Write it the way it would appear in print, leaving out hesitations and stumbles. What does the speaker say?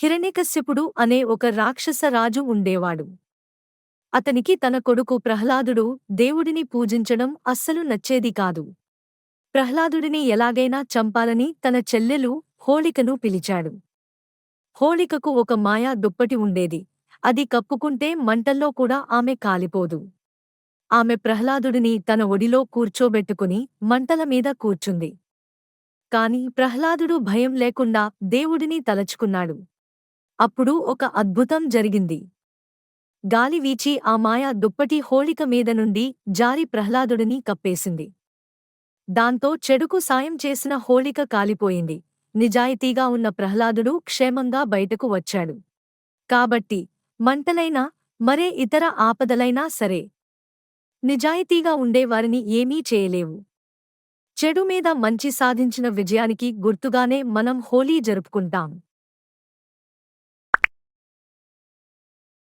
హిరణ్యకశ్యపుడు అనే ఒక రాక్షస రాజు ఉండేవాడు. అతనికి తన కొడుకు ప్రహ్లాదుడు దేవుడిని పూజించడం అస్సలు నచ్చేది కాదు. ప్రహ్లాదుడిని ఎలాగైనా చంపాలని తన చెల్లెలు హోళికను పిలిచాడు. హోళికకు ఒక మాయా దుప్పటి ఉండేది. అది కప్పుకుంటే మంటల్లో కూడా ఆమె కాలిపోదు. ఆమె ప్రహ్లాదుడిని తన ఒడిలో కూర్చోబెట్టుకుని మంటల మీద కూర్చుంది. కాని ప్రహ్లాదుడు భయం లేకుండా దేవుడిని తలచుకున్నాడు. అప్పుడు ఒక అద్భుతం జరిగింది. గాలి వీచి ఆ మాయా దుప్పటి హోళిక మీద నుండి జారి ప్రహ్లాదుడిని కప్పేసింది. దాంతో చెడుకు సాయం చేసిన హోళిక కాలిపోయింది. నిజాయితీగా ఉన్న ప్రహ్లాదుడు క్షేమంగా బయటకు వచ్చాడు. కాబట్టి మంటలైనా మరే ఇతర ఆపదలైనా సరే నిజాయితీగా ఉండేవారిని ఏమీ చేయలేవు. చెడు మీద మంచి సాధించిన విజయానికి గుర్తుగానే మనం హోలీ జరుపుకుంటాం.